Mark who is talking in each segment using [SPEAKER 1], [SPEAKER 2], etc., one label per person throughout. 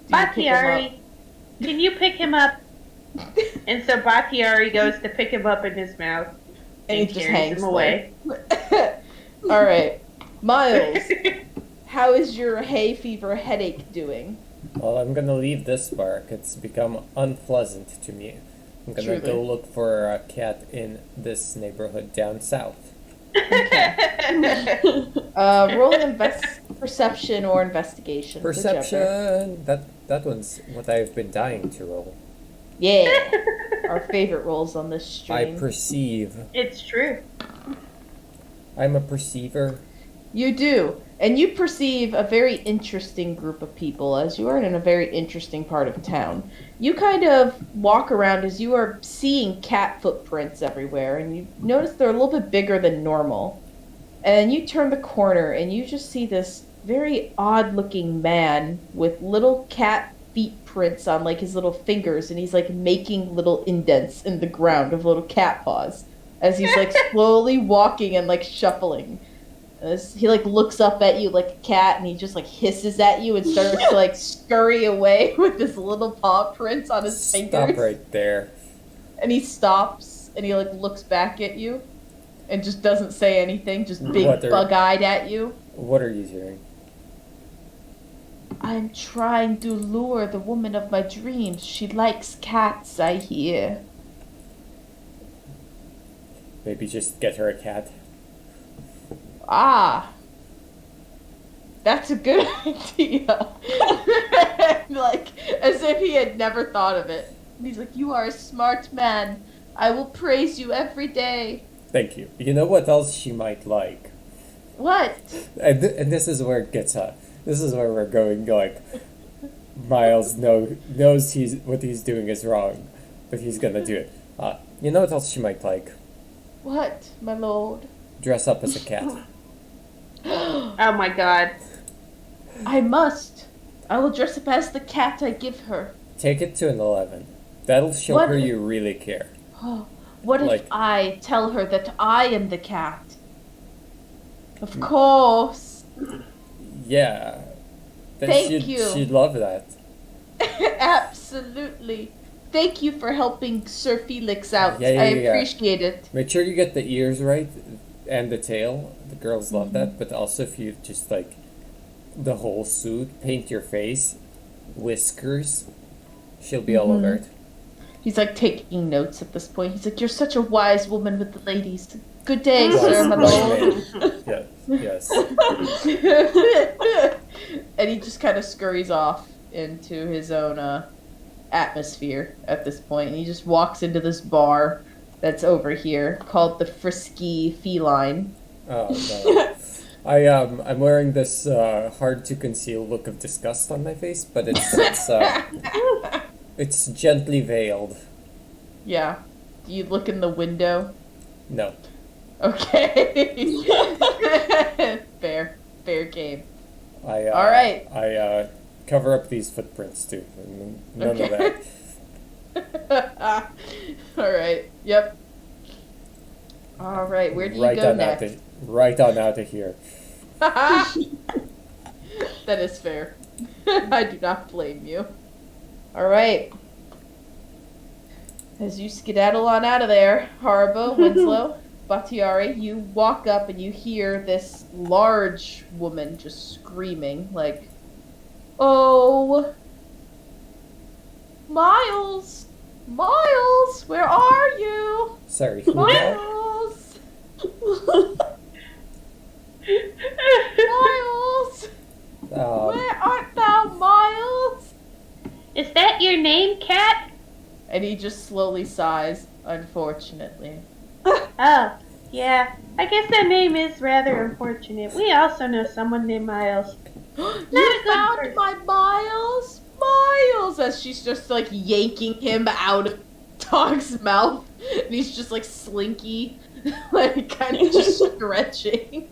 [SPEAKER 1] Do you pick him up?
[SPEAKER 2] Batiari, can you pick him up? And so Batiari goes to pick him up in his mouth
[SPEAKER 1] And
[SPEAKER 2] and
[SPEAKER 1] he just
[SPEAKER 2] carries
[SPEAKER 1] hangs
[SPEAKER 2] him away.
[SPEAKER 1] All right, Miles. How is your hay fever headache doing?
[SPEAKER 3] Well, I'm gonna leave this park. It's become unpleasant to me. I'm gonna
[SPEAKER 1] Truly.
[SPEAKER 3] go look for a cat in this neighborhood down south.
[SPEAKER 1] Roll an perception or investigation. whichever.
[SPEAKER 3] Perception. That one's what I've been dying to roll.
[SPEAKER 1] Yeah, our favorite rolls on this
[SPEAKER 3] I
[SPEAKER 1] stream.
[SPEAKER 3] perceive.
[SPEAKER 2] It's true.
[SPEAKER 3] I'm a perceiver.
[SPEAKER 1] You do. And you perceive a very interesting group of people as you are in a very interesting part of town. You kind of walk around as you are seeing cat footprints everywhere, and you notice they're a little bit bigger than normal. And you turn the corner, and you just see this very odd-looking man with little cat feet prints on, like, his little fingers, and he's, like, making little indents in the ground of little cat paws as he's, like, slowly walking and, like, shuffling. As he like looks up at you like a cat, and he just like hisses at you and starts to like scurry away with his little paw prints on his fingers.
[SPEAKER 3] Stop right there.
[SPEAKER 1] And he stops and he like looks back at you and just doesn't say anything, just big
[SPEAKER 3] What are-
[SPEAKER 1] bug-eyed at you.
[SPEAKER 3] What are you doing?
[SPEAKER 1] I'm trying to lure the woman of my dreams. She likes cats, I hear.
[SPEAKER 3] Maybe just get her a cat.
[SPEAKER 1] Ah, that's a good idea. Like, as if he had never thought of it. And he's like, you are a smart man. I will praise you every day.
[SPEAKER 3] Thank you. You know what else she might like?
[SPEAKER 1] What?
[SPEAKER 3] And this is where it gets this is where we're going. Like, Miles knows what he's doing is wrong, but he's gonna do it. You know what else she might like?
[SPEAKER 1] What, my lord?
[SPEAKER 3] Dress up as a cat.
[SPEAKER 2] Oh my god.
[SPEAKER 1] I must. I will dress up as the cat I give her.
[SPEAKER 3] Take it to an 11. That'll show
[SPEAKER 1] What?
[SPEAKER 3] her you really care.
[SPEAKER 1] What if
[SPEAKER 3] Like-
[SPEAKER 1] I tell her that I am the cat? Of course.
[SPEAKER 3] Yeah. Then
[SPEAKER 1] Thank you.
[SPEAKER 3] She'd love that.
[SPEAKER 1] Absolutely. Thank you for helping Sir Felix out.
[SPEAKER 3] Yeah,
[SPEAKER 1] I
[SPEAKER 3] yeah.
[SPEAKER 1] appreciate it.
[SPEAKER 3] Make sure you get the ears right and the tail. The girls love that. But also if you just like the whole suit, paint your face, whiskers, she'll be all over it.
[SPEAKER 1] He's like taking notes at this point. He's like, "You're such a wise woman with the ladies. Good day,
[SPEAKER 3] Wise-
[SPEAKER 1] sir, my
[SPEAKER 3] wise
[SPEAKER 1] lord."
[SPEAKER 3] man. Yes.
[SPEAKER 1] And he just kind of scurries off into his own atmosphere at this point. And he just walks into this bar that's over here called the Frisky Feline.
[SPEAKER 3] Oh no. I'm wearing this hard to conceal look of disgust on my face, but it's gently veiled.
[SPEAKER 1] Yeah. Do you look in the window?
[SPEAKER 3] No.
[SPEAKER 1] Okay. Fair game.
[SPEAKER 3] All
[SPEAKER 1] right.
[SPEAKER 3] I cover up these footprints too. None of that.
[SPEAKER 1] All right. Yep. All right. Where do you go next?
[SPEAKER 3] Right on out of here.
[SPEAKER 1] That is fair. I do not blame you. All right. As you skedaddle on out of there, Haribo, Winslow, Batiari, you walk up and you hear this large woman just screaming, like, "Oh, Miles! Miles! Where are you?
[SPEAKER 3] Sorry, who that?
[SPEAKER 1] Miles! Miles! Where art thou, Miles?"
[SPEAKER 2] Is that your name, cat?
[SPEAKER 1] And he just slowly sighs, unfortunately.
[SPEAKER 2] Oh, yeah. I guess that name is rather unfortunate. We also know someone named Miles.
[SPEAKER 1] You
[SPEAKER 2] good
[SPEAKER 1] found
[SPEAKER 2] person.
[SPEAKER 1] my Miles? Miles! As she's just like yanking him out of Dog's mouth. And he's just like slinky, like kind of just stretching.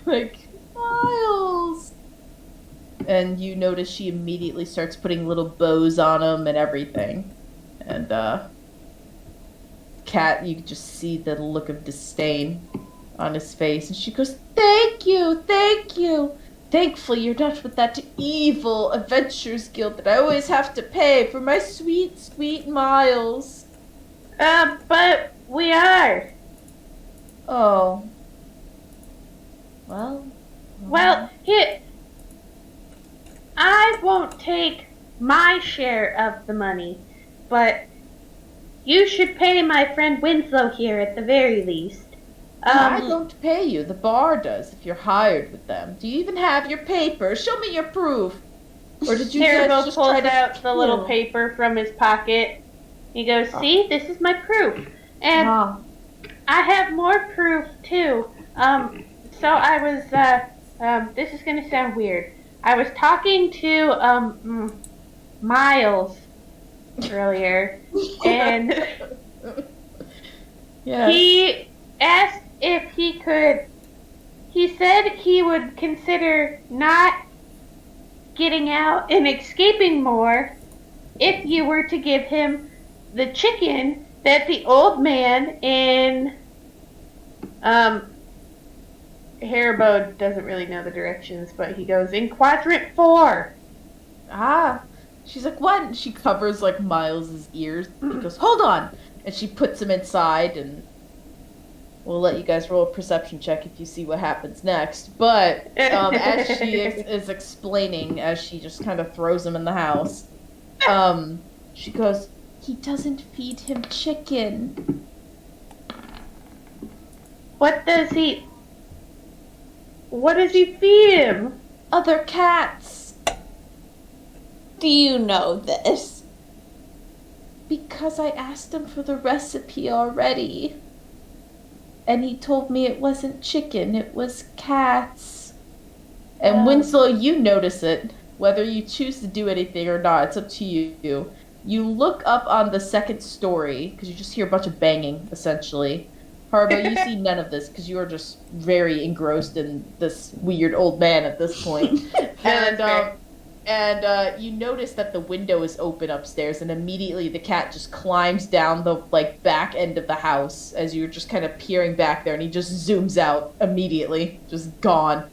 [SPEAKER 1] Like, Miles! And you notice she immediately starts putting little bows on him and everything. And, Cat, you just see the look of disdain on his face. And she goes, thank you! Thankfully, you're not with that evil Adventurers Guild that I always have to pay for my sweet, sweet Miles.
[SPEAKER 2] But we are.
[SPEAKER 1] Oh. Well.
[SPEAKER 2] Well, here, I won't take my share of the money, but you should pay my friend Winslow here at the very least.
[SPEAKER 1] I don't pay you. The bar does if you're hired with them. Do you even have your papers? Show me your proof. Or did you guys
[SPEAKER 2] Terrible
[SPEAKER 1] just
[SPEAKER 2] pulls
[SPEAKER 1] try to
[SPEAKER 2] out the little
[SPEAKER 1] steal?
[SPEAKER 2] paper from his pocket. He goes, "See, this is my proof, and
[SPEAKER 1] Ah.
[SPEAKER 2] I have more proof too. So I was, this is gonna sound weird. I was talking to Miles earlier, and
[SPEAKER 1] Yes.
[SPEAKER 2] he asked if he could. He said he would consider not getting out and escaping more if you were to give him the chicken that the old man in Haribo doesn't really know the directions, but he goes in quadrant 4.
[SPEAKER 1] Ah. She's like, what? And she covers, like, Miles's ears. He goes, hold on! And she puts him inside, and we'll let you guys roll a perception check if you see what happens next. But, as she is explaining, as she just kind of throws him in the house, she goes, he doesn't feed him chicken.
[SPEAKER 2] What does he feed him?
[SPEAKER 1] Other cats.
[SPEAKER 4] Do you know this?
[SPEAKER 1] Because I asked him for the recipe already. And he told me it wasn't chicken, it was cats. And Winslow, you notice it. Whether you choose to do anything or not, it's up to you. You look up on the second story, because you just hear a bunch of banging, essentially. Harbo, you see none of this, because you are just very engrossed in this weird old man at this point. And you notice that the window is open upstairs, and immediately the cat just climbs down the back end of the house as you're just kind of peering back there, and he just zooms out immediately, just gone,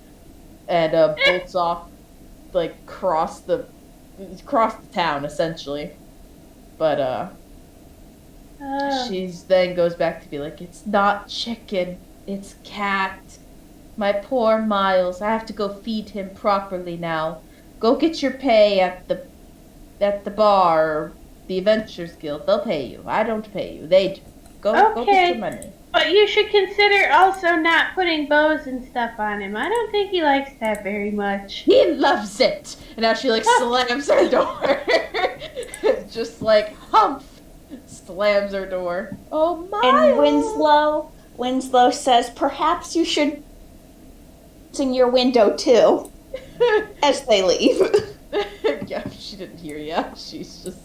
[SPEAKER 1] and bolts off, across the town essentially. But she's then goes back to be like, it's not chicken, it's cat. My poor Miles, I have to go feed him properly now. Go get your pay at the bar, or the Adventurers Guild. They'll pay you. I don't pay you. They do. Go get your money.
[SPEAKER 2] But you should consider also not putting bows and stuff on him. I don't think he likes that very much.
[SPEAKER 1] He loves it. And now she slams her door. Just humph, slams her door. Oh my!
[SPEAKER 4] And Winslow says, perhaps you should in your window too. As they leave.
[SPEAKER 1] Yeah, she didn't hear you. She's just...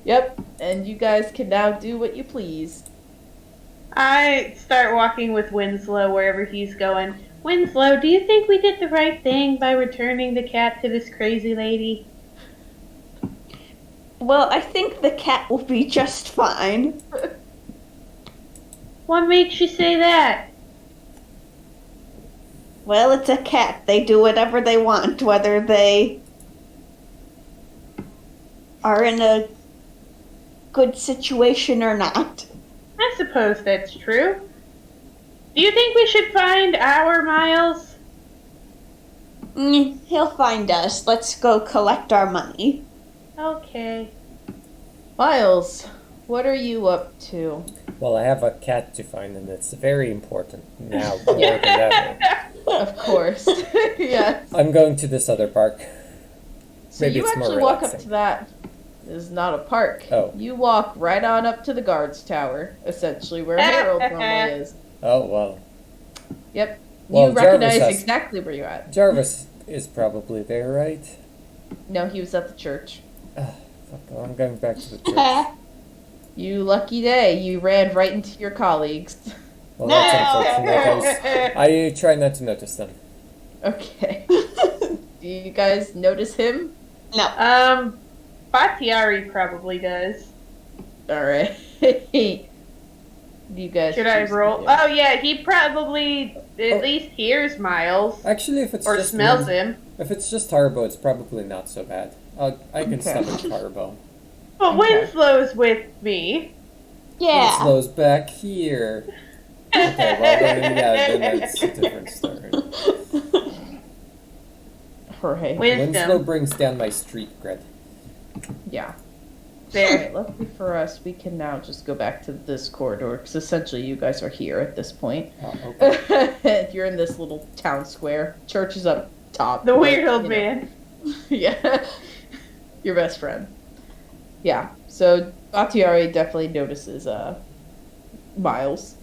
[SPEAKER 1] Yep, and you guys can now do what you please.
[SPEAKER 2] I start walking with Winslow wherever he's going. Winslow, do you think we did the right thing by returning the cat to this crazy lady?
[SPEAKER 4] Well, I think the cat will be just fine.
[SPEAKER 2] What makes you say that?
[SPEAKER 4] Well, it's a cat. They do whatever they want, whether they are in a good situation or not.
[SPEAKER 2] I suppose that's true. Do you think we should find our Miles?
[SPEAKER 4] He'll find us. Let's go collect our money.
[SPEAKER 2] Okay.
[SPEAKER 1] Miles, what are you up to?
[SPEAKER 3] Well, I have a cat to find, and it's very important now more than ever.
[SPEAKER 1] Of course. Yes.
[SPEAKER 3] I'm going to this other park.
[SPEAKER 1] So
[SPEAKER 3] Maybe
[SPEAKER 1] you
[SPEAKER 3] it's more
[SPEAKER 1] actually walk up
[SPEAKER 3] relaxing.
[SPEAKER 1] to that. This is not a park.
[SPEAKER 3] Oh.
[SPEAKER 1] You walk right on up to the guards tower, essentially, where Harold normally is.
[SPEAKER 3] Oh, well.
[SPEAKER 1] Yep.
[SPEAKER 3] Well,
[SPEAKER 1] You recognize
[SPEAKER 3] Jarvis has-
[SPEAKER 1] exactly where you're at.
[SPEAKER 3] Jarvis is probably there, right?
[SPEAKER 1] No, he was at the church.
[SPEAKER 3] Fuck, well, I'm going back to the church.
[SPEAKER 1] You lucky day. You ran right into your colleagues.
[SPEAKER 3] Well, that's unfortunate. I try not to notice them.
[SPEAKER 1] Okay. Do you guys notice him?
[SPEAKER 4] No.
[SPEAKER 2] Batiari probably does.
[SPEAKER 1] Alright. You guys
[SPEAKER 2] Should I
[SPEAKER 1] choose to
[SPEAKER 2] roll?
[SPEAKER 1] do?
[SPEAKER 2] Oh yeah, he probably at
[SPEAKER 3] Oh.
[SPEAKER 2] least hears Miles
[SPEAKER 3] Actually, if it's
[SPEAKER 2] or
[SPEAKER 3] just
[SPEAKER 2] smells
[SPEAKER 3] Win-
[SPEAKER 2] him.
[SPEAKER 3] if it's just Harbo, it's probably not so bad. I can
[SPEAKER 1] Okay.
[SPEAKER 3] stomach Harbo.
[SPEAKER 2] But
[SPEAKER 1] Okay.
[SPEAKER 2] Winslow's with me.
[SPEAKER 4] Yeah.
[SPEAKER 3] Winslow's back here. Okay, well then it's a different story.
[SPEAKER 1] Jorge.
[SPEAKER 2] Wisdom.
[SPEAKER 3] Winslow brings down my street cred.
[SPEAKER 1] Yeah.
[SPEAKER 2] There.
[SPEAKER 1] Alright, luckily for us, we can now just go back to this corridor, because essentially you guys are here at this point.
[SPEAKER 3] Oh, okay.
[SPEAKER 1] You're in this little town square. Church is up top.
[SPEAKER 2] The
[SPEAKER 1] but,
[SPEAKER 2] weird old
[SPEAKER 1] you know.
[SPEAKER 2] man.
[SPEAKER 1] Yeah. Your best friend. Yeah. So Atiari definitely notices Miles.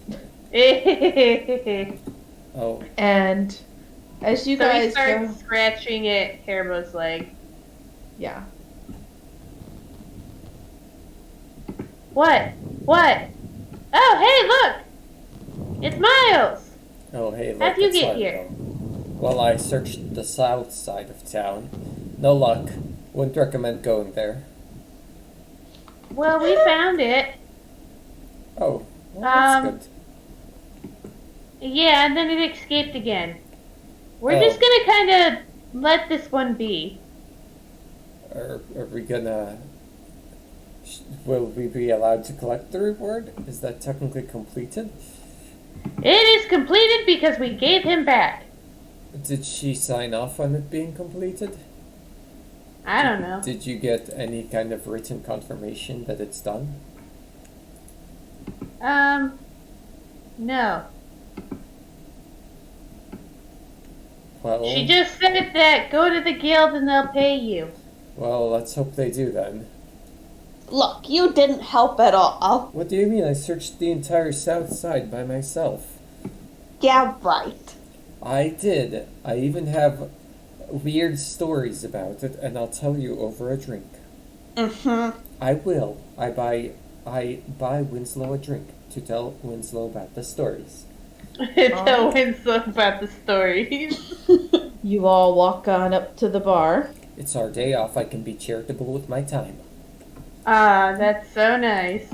[SPEAKER 3] Oh,
[SPEAKER 1] And as you
[SPEAKER 2] So he
[SPEAKER 1] guys
[SPEAKER 2] starts
[SPEAKER 1] go,
[SPEAKER 2] scratching at Herbo's leg.
[SPEAKER 1] yeah.
[SPEAKER 2] What? What? Oh, hey, look! It's Miles!
[SPEAKER 3] oh, hey, look.
[SPEAKER 2] How'd you
[SPEAKER 3] it's
[SPEAKER 2] get
[SPEAKER 3] Harbo.
[SPEAKER 2] here?
[SPEAKER 3] Well, I searched the south side of town. No luck. Wouldn't recommend going there.
[SPEAKER 2] Well, we found it.
[SPEAKER 3] Oh, well, that's
[SPEAKER 2] Um,
[SPEAKER 3] good.
[SPEAKER 2] Yeah, and then it escaped again. We're
[SPEAKER 3] Oh.
[SPEAKER 2] just gonna kind of let this one be.
[SPEAKER 3] Are we gonna... Will we be allowed to collect the reward? Is that technically completed?
[SPEAKER 2] It is completed because we gave him back.
[SPEAKER 3] Did she sign off on it being completed?
[SPEAKER 2] I don't know.
[SPEAKER 3] Did you get any kind of written confirmation that it's done?
[SPEAKER 2] No.
[SPEAKER 3] Well,
[SPEAKER 2] She just said that go to the guild and they'll pay you.
[SPEAKER 3] well, let's hope they do then.
[SPEAKER 4] Look, you didn't help at all.
[SPEAKER 3] What do you mean? I searched the entire south side by myself.
[SPEAKER 4] Yeah, right.
[SPEAKER 3] I did. I even have weird stories about it, and I'll tell you over a drink.
[SPEAKER 4] Mm-hmm.
[SPEAKER 3] I will. I buy Winslow a drink to tell Winslow about the stories.
[SPEAKER 2] Tell Winslow about the stories.
[SPEAKER 1] You all walk on up to the bar.
[SPEAKER 3] It's our day off. I can be charitable with my time.
[SPEAKER 2] Ah, that's so nice.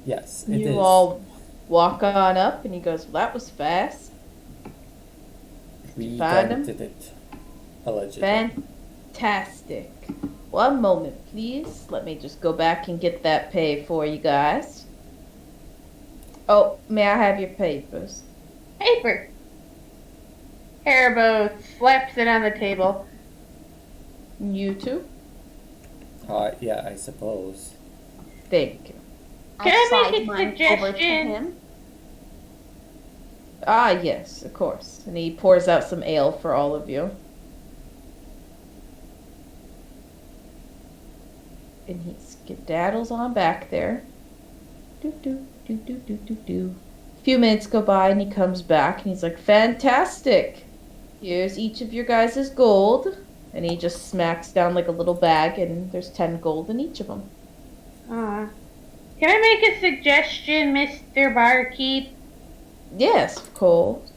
[SPEAKER 3] Yes, it is.
[SPEAKER 1] You all walk on up, and he goes, "Well, that was fast.
[SPEAKER 3] We
[SPEAKER 1] find him?
[SPEAKER 3] did it. Allegedly.
[SPEAKER 1] Fantastic. One moment, please. Let me just go back and get that pay for you guys. Oh, may I have your papers?
[SPEAKER 2] Paper. Haribo slaps it on the table.
[SPEAKER 1] You too?
[SPEAKER 3] Yeah, I suppose.
[SPEAKER 1] Thank you.
[SPEAKER 2] Can I
[SPEAKER 4] slide
[SPEAKER 2] make a
[SPEAKER 4] mine over to
[SPEAKER 2] suggestion?
[SPEAKER 4] him.
[SPEAKER 1] Ah, yes, of course. And he pours out some ale for all of you. And he skedaddles on back there. Do do do do do do do. A few minutes go by and he comes back and he's like, "Fantastic! Here's each of your guys' gold." And he just smacks down like a little bag and there's 10 gold in each of them.
[SPEAKER 2] Can I make a suggestion, Mr. Barkeep?
[SPEAKER 1] Yes, of course.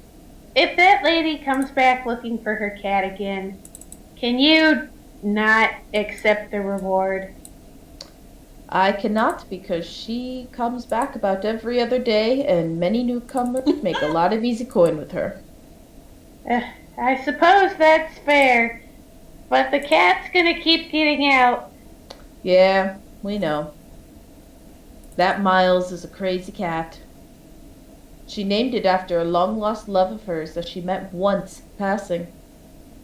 [SPEAKER 2] If that lady comes back looking for her cat again, can you not accept the reward?
[SPEAKER 1] I cannot because she comes back about every other day and many newcomers make a lot of easy coin with her.
[SPEAKER 2] I suppose that's fair, but the cat's gonna keep getting out.
[SPEAKER 1] Yeah, we know. That Miles is a crazy cat. She named it after a long lost love of hers that she met once passing.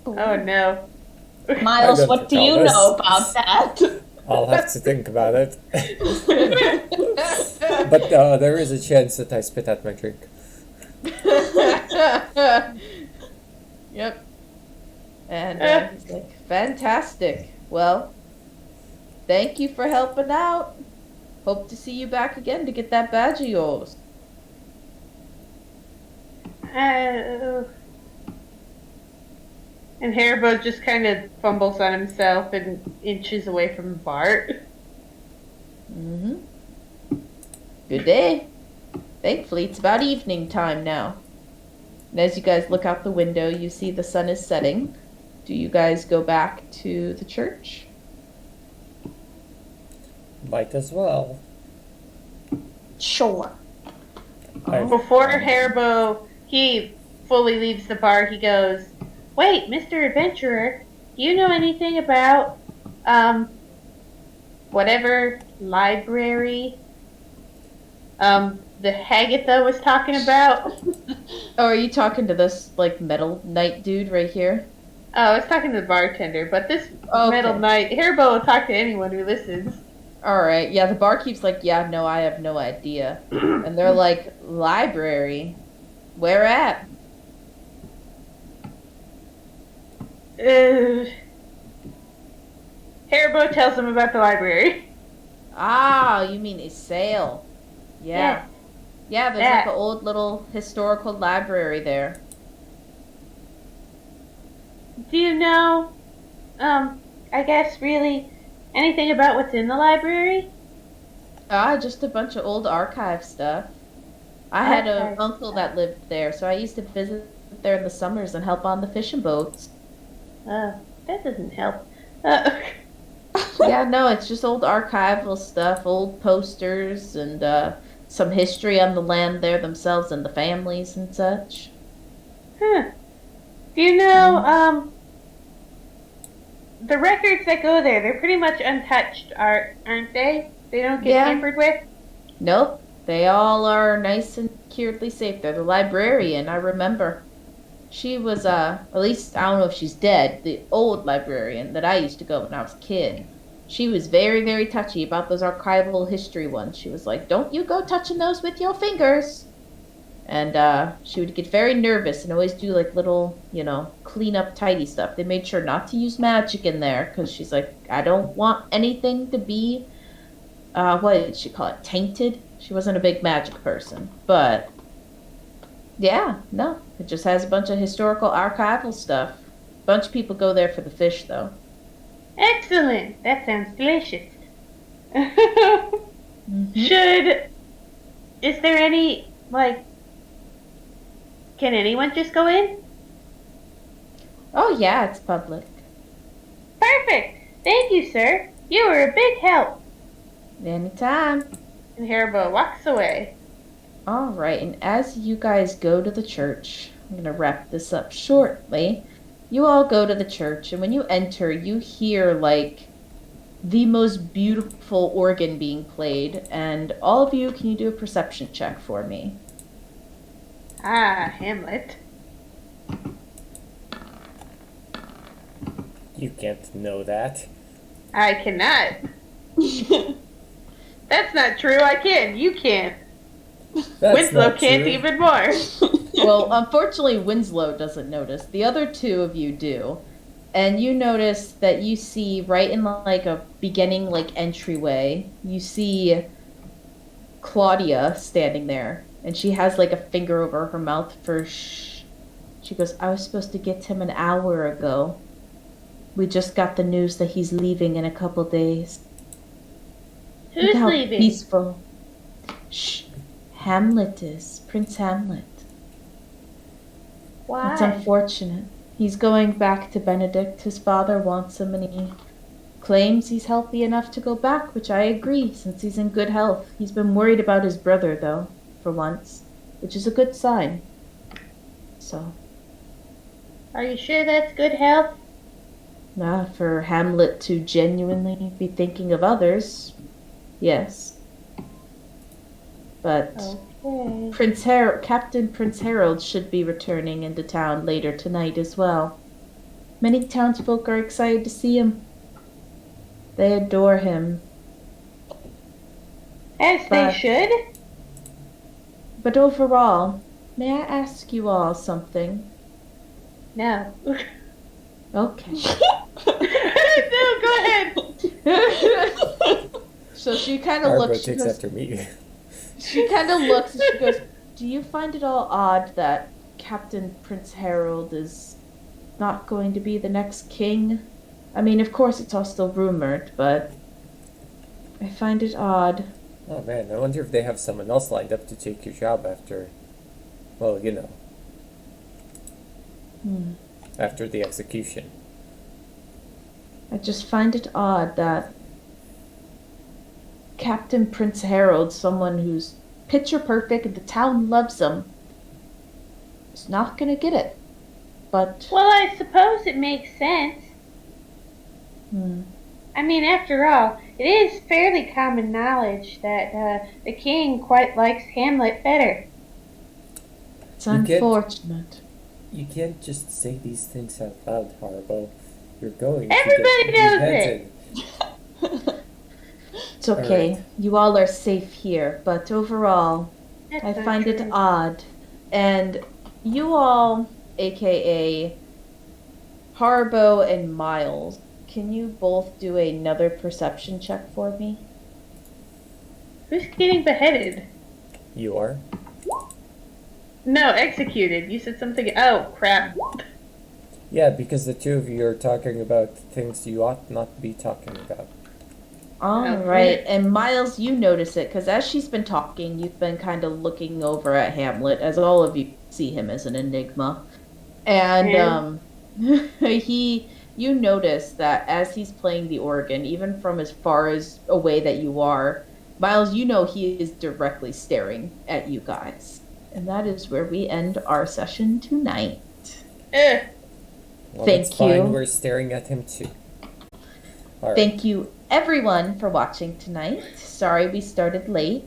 [SPEAKER 2] Oh no.
[SPEAKER 4] Miles,
[SPEAKER 3] I got
[SPEAKER 4] what
[SPEAKER 3] to
[SPEAKER 4] do you
[SPEAKER 3] tell this.
[SPEAKER 4] know about that?
[SPEAKER 3] I'll have to think about it. But there is a chance that I spit out my drink.
[SPEAKER 1] Yep. And he's like, "Fantastic. Well, thank you for helping out. Hope to see you back again to get that badge of yours."
[SPEAKER 2] And Haribo just kind of fumbles on himself and inches away from Bart.
[SPEAKER 1] Mm-hmm. Good day. Thankfully, it's about evening time now. And as you guys look out the window, you see the sun is setting. Do you guys go back to the church?
[SPEAKER 3] Might as well.
[SPEAKER 4] Sure.
[SPEAKER 3] I've-
[SPEAKER 2] Before Haribo, he fully leaves the bar, he goes, "Wait, Mr. Adventurer, do you know anything about, whatever library, the Hagatha was talking about?"
[SPEAKER 1] Oh, are you talking to this, like, metal knight dude right here?
[SPEAKER 2] Oh, I was talking to the bartender, but this
[SPEAKER 1] Okay.
[SPEAKER 2] Metal Knight, Haribo will talk to anyone who listens.
[SPEAKER 1] Alright, yeah, the barkeep's like, yeah, no, I have no idea. And they're like, library? Where at?
[SPEAKER 2] Haribo tells him about the library.
[SPEAKER 1] Ah, you mean a sale. Yeah. Yeah, there's like
[SPEAKER 2] That.
[SPEAKER 1] an old little historical library there.
[SPEAKER 2] Do you know, I guess really anything about what's in the library?
[SPEAKER 1] Ah, just a bunch of old archive stuff. I had an
[SPEAKER 2] Archive
[SPEAKER 1] uncle that lived there, so I used to visit there in the summers and help on the fishing boats.
[SPEAKER 2] That doesn't help.
[SPEAKER 1] Yeah, no, it's just old archival stuff, old posters, and some history on the land there themselves and the families and such.
[SPEAKER 2] Huh. Do you know, the records that go there, they're pretty much untouched, aren't they? They don't get
[SPEAKER 1] Yeah.
[SPEAKER 2] tampered with?
[SPEAKER 1] Nope, they all are nice and securely safe. They're the librarian, I remember. She was, at least, I don't know if she's dead, the old librarian that I used to go when I was a kid. She was very, very touchy about those archival history ones. She was like, don't you go touching those with your fingers. And she would get very nervous and always do like little, clean up tidy stuff. They made sure not to use magic in there because she's like, I don't want anything to be, what did she call it, tainted? She wasn't a big magic person. But, yeah, no, it just has a bunch of historical archival stuff. A bunch of people go there for the fish, though.
[SPEAKER 2] Excellent. That sounds delicious.
[SPEAKER 1] Mhm.
[SPEAKER 2] Is there any, can anyone just go in?
[SPEAKER 1] Oh, yeah, it's public.
[SPEAKER 2] Perfect. Thank you, sir. You were a big help.
[SPEAKER 1] Anytime.
[SPEAKER 2] And Haribo walks away.
[SPEAKER 1] All right, and as you guys go to the church, I'm going to wrap this up shortly. You all go to the church, and when you enter, you hear, the most beautiful organ being played. And all of you, can you do a perception check for me?
[SPEAKER 2] Ah, Hamlet.
[SPEAKER 3] You can't know that.
[SPEAKER 2] I cannot. That's not true. I can. You can't.
[SPEAKER 3] That's
[SPEAKER 2] Winslow
[SPEAKER 3] not
[SPEAKER 2] can't
[SPEAKER 3] true.
[SPEAKER 2] even more.
[SPEAKER 1] Well, unfortunately, Winslow doesn't notice. The other two of you do. And you notice that you see right in a beginning entryway, you see Claudia standing there. And she has a finger over her mouth for shh. She goes, I was supposed to get him an hour ago. We just got the news that he's leaving in a couple days. Look
[SPEAKER 2] Who's
[SPEAKER 1] how
[SPEAKER 2] leaving?
[SPEAKER 1] peaceful. Shh. Hamlet is. Prince Hamlet. It's
[SPEAKER 2] Why?
[SPEAKER 1] unfortunate. He's going back to Benedict. His father wants him, and he claims he's healthy enough to go back, which I agree, since he's in good health. He's been worried about his brother, though, for once, which is a good sign. So,
[SPEAKER 2] Are you sure that's good health?
[SPEAKER 1] for Hamlet to genuinely be thinking of others, yes. But
[SPEAKER 2] Okay.
[SPEAKER 1] Captain Prince Harold should be returning into town later tonight as well. Many townsfolk are excited to see him. They adore him.
[SPEAKER 2] As they
[SPEAKER 1] But-
[SPEAKER 2] should.
[SPEAKER 1] But overall, may I ask you all something?
[SPEAKER 2] No.
[SPEAKER 1] Okay.
[SPEAKER 2] No, go ahead.
[SPEAKER 1] So she kind of
[SPEAKER 3] Barbara
[SPEAKER 1] looks. She
[SPEAKER 3] takes
[SPEAKER 1] goes,
[SPEAKER 3] after me.
[SPEAKER 1] She kind of looks and she goes, do you find it all odd that Captain Prince Harold is not going to be the next king? I mean, of course it's all still rumored, but I find it odd.
[SPEAKER 3] Oh man, I wonder if they have someone else lined up to take your job after, well, after the execution.
[SPEAKER 1] I just find it odd that Captain Prince Harold, someone who's picture perfect and the town loves him, is not gonna get it. But
[SPEAKER 2] Well, I suppose it makes sense. I mean, after all, it is fairly common knowledge that the king quite likes Hamlet better.
[SPEAKER 1] it's
[SPEAKER 3] You get-
[SPEAKER 1] unfortunate.
[SPEAKER 3] You can't just say these things out loud, Harbo. You're going
[SPEAKER 2] Everybody
[SPEAKER 3] to get
[SPEAKER 2] knows
[SPEAKER 3] beheaded.
[SPEAKER 1] It's okay.
[SPEAKER 3] Alright.
[SPEAKER 1] You all are safe here, but overall,
[SPEAKER 2] That's
[SPEAKER 1] I
[SPEAKER 2] not
[SPEAKER 1] find it
[SPEAKER 2] true.
[SPEAKER 1] odd. And you all, aka Harbo and Miles, can you both do another perception check for me?
[SPEAKER 2] Who's getting beheaded?
[SPEAKER 3] You are?
[SPEAKER 2] No, executed. You said something. Oh, crap.
[SPEAKER 3] Yeah, because the two of you are talking about things you ought not be talking about.
[SPEAKER 1] All
[SPEAKER 2] Okay.
[SPEAKER 1] right, and Miles, you notice it because as she's been talking, you've been kind of looking over at Hamlet, as all of you see him as an enigma, and you notice that as he's playing the organ, even from as far as away that you are, Miles, you know he is directly staring at you guys, and that is where we end our session tonight.
[SPEAKER 2] Ugh.
[SPEAKER 3] Well,
[SPEAKER 1] Thank
[SPEAKER 3] that's fine.
[SPEAKER 1] you.
[SPEAKER 3] We're staring at him too. Alright.
[SPEAKER 1] Thank you everyone for watching tonight. Sorry we started late.